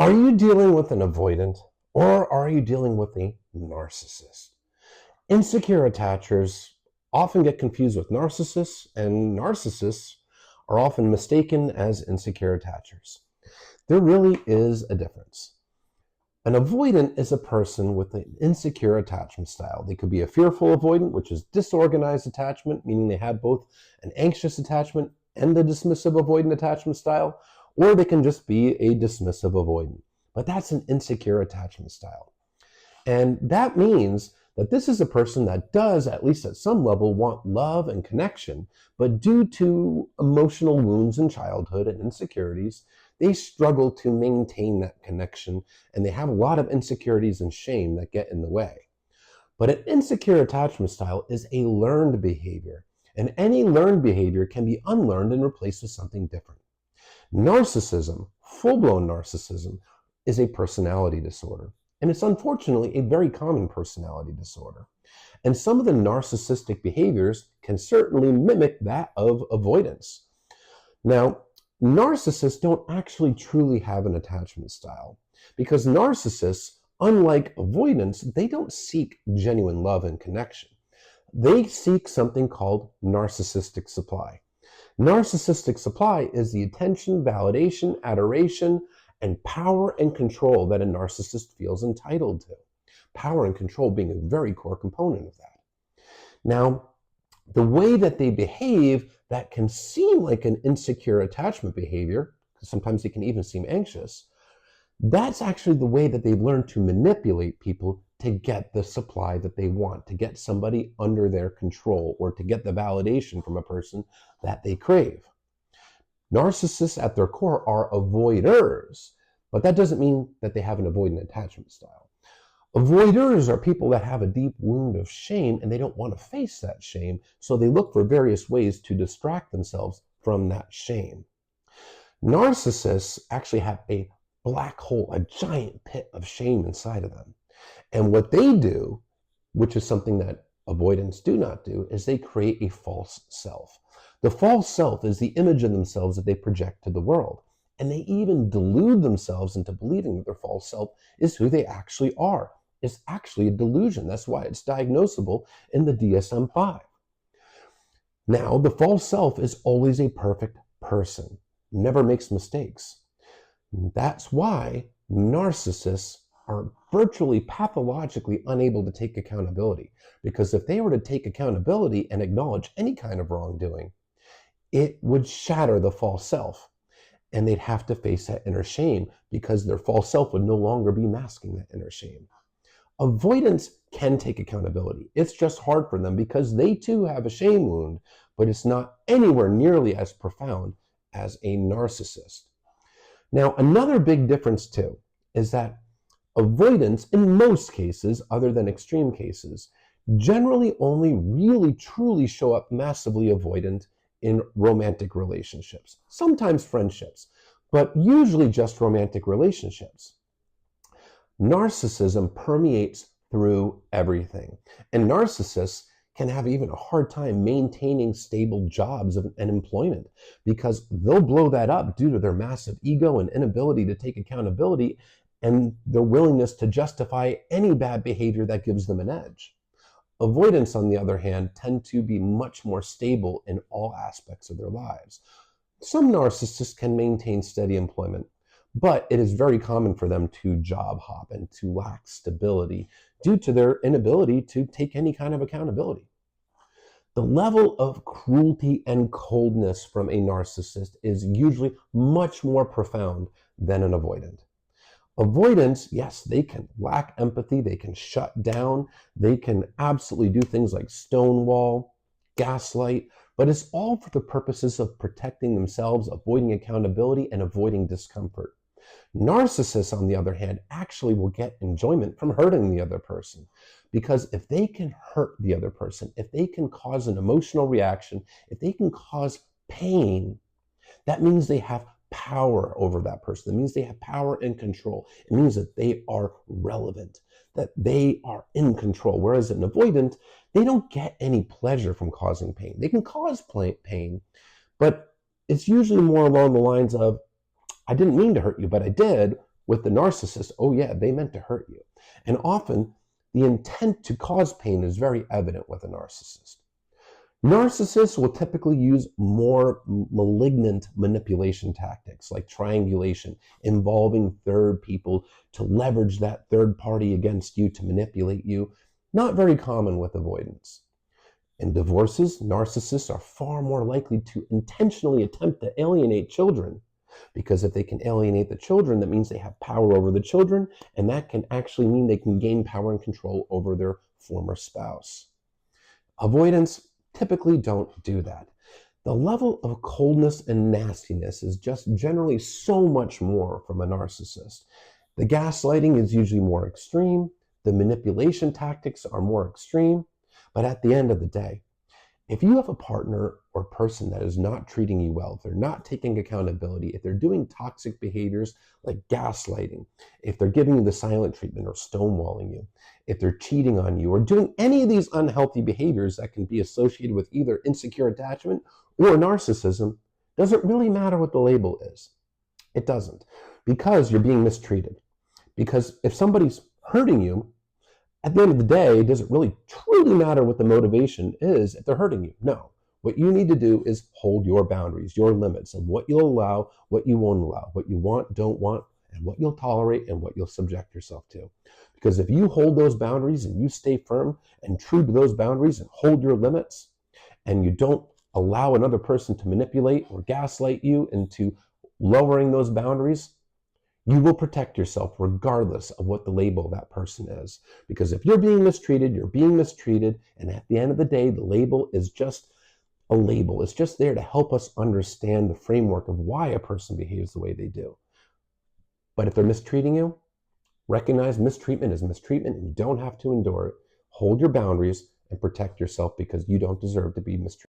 Are you dealing with an avoidant or are you dealing with a narcissist? Insecure attachers often get confused with narcissists, and narcissists are often mistaken as insecure attachers. There really is a difference. An avoidant is a person with an insecure attachment style. They could be a fearful avoidant, which is disorganized attachment, meaning they have both an anxious attachment and a dismissive avoidant attachment style, or they can just be a dismissive avoidant. But that's an insecure attachment style. And that means that this is a person that does, at least at some level, want love and connection, but due to emotional wounds in childhood and insecurities, they struggle to maintain that connection, and they have a lot of insecurities and shame that get in the way. But an insecure attachment style is a learned behavior, and any learned behavior can be unlearned and replaced with something different. Narcissism, full-blown narcissism, is a personality disorder. And it's unfortunately a very common personality disorder. And some of the narcissistic behaviors can certainly mimic that of avoidance. Now, narcissists don't actually truly have an attachment style because narcissists, unlike avoidance, they don't seek genuine love and connection. They seek something called narcissistic supply. Narcissistic supply is the attention, validation, adoration, and power and control that a narcissist feels entitled to. Power and control being a very core component of that. Now, the way that they behave that can seem like an insecure attachment behavior, because sometimes they can even seem anxious, that's actually the way that they've learned to manipulate people to get the supply that they want, to get somebody under their control, or to get the validation from a person that they crave. Narcissists at their core are avoiders, but that doesn't mean that they have an avoidant attachment style. Avoiders are people that have a deep wound of shame and they don't want to face that shame, so they look for various ways to distract themselves from that shame. Narcissists actually have a black hole, a giant pit of shame inside of them. And what they do, which is something that avoidants do not do, is they create a false self. The false self is the image of themselves that they project to the world. And they even delude themselves into believing that their false self is who they actually are. It's actually a delusion. That's why it's diagnosable in the DSM-5. Now, the false self is always a perfect person, never makes mistakes. That's why narcissists are virtually pathologically unable to take accountability. Because if they were to take accountability and acknowledge any kind of wrongdoing, it would shatter the false self. And they'd have to face that inner shame because their false self would no longer be masking that inner shame. Avoidance can take accountability. It's just hard for them because they too have a shame wound, but it's not anywhere nearly as profound as a narcissist. Now, another big difference too is that avoidance, in most cases, other than extreme cases, generally only really truly show up massively avoidant in romantic relationships, sometimes friendships, but usually just romantic relationships. Narcissism permeates through everything, and narcissists can have even a hard time maintaining stable jobs and employment because they'll blow that up due to their massive ego and inability to take accountability and their willingness to justify any bad behavior that gives them an edge. Avoidants, on the other hand, tend to be much more stable in all aspects of their lives. Some narcissists can maintain steady employment, but it is very common for them to job hop and to lack stability due to their inability to take any kind of accountability. The level of cruelty and coldness from a narcissist is usually much more profound than an avoidant. Avoidance, yes, they can lack empathy, they can shut down, they can absolutely do things like stonewall, gaslight, but it's all for the purposes of protecting themselves, avoiding accountability, and avoiding discomfort. Narcissists, on the other hand, actually will get enjoyment from hurting the other person. Because if they can hurt the other person, if they can cause an emotional reaction, if they can cause pain, that means they have power over that person. It means they have power and control. It means that they are relevant, that they are in control. Whereas an avoidant, they don't get any pleasure from causing pain. They can cause pain, but it's usually more along the lines of, I didn't mean to hurt you, but I did. With the narcissist, oh yeah, they meant to hurt you. And often the intent to cause pain is very evident with a narcissist. Narcissists will typically use more malignant manipulation tactics like triangulation, involving third people to leverage that third party against you to manipulate you. Not very common with avoidance. In divorces, narcissists are far more likely to intentionally attempt to alienate children, because if they can alienate the children, that means they have power over the children, and that can actually mean they can gain power and control over their former spouse. Avoidants typically don't do that. The level of coldness and nastiness is just generally so much more from a narcissist. The gaslighting is usually more extreme, the manipulation tactics are more extreme, but at the end of the day, if you have a partner or person that is not treating you well, if they're not taking accountability, if they're doing toxic behaviors like gaslighting, if they're giving you the silent treatment or stonewalling you, if they're cheating on you or doing any of these unhealthy behaviors that can be associated with either insecure attachment or narcissism, does it really matter what the label is? It doesn't, because you're being mistreated. Because if somebody's hurting you, at the end of the day, does it really truly matter what the motivation is if they're hurting you? No. What you need to do is hold your boundaries, your limits of what you'll allow, what you won't allow, what you want, don't want, and what you'll tolerate and what you'll subject yourself to. Because if you hold those boundaries and you stay firm and true to those boundaries and hold your limits, and you don't allow another person to manipulate or gaslight you into lowering those boundaries, you will protect yourself regardless of what the label of that person is. Because if you're being mistreated, you're being mistreated. And at the end of the day, the label is just a label. It's just there to help us understand the framework of why a person behaves the way they do. But if they're mistreating you, recognize mistreatment is mistreatment and you don't have to endure it. Hold your boundaries and protect yourself because you don't deserve to be mistreated.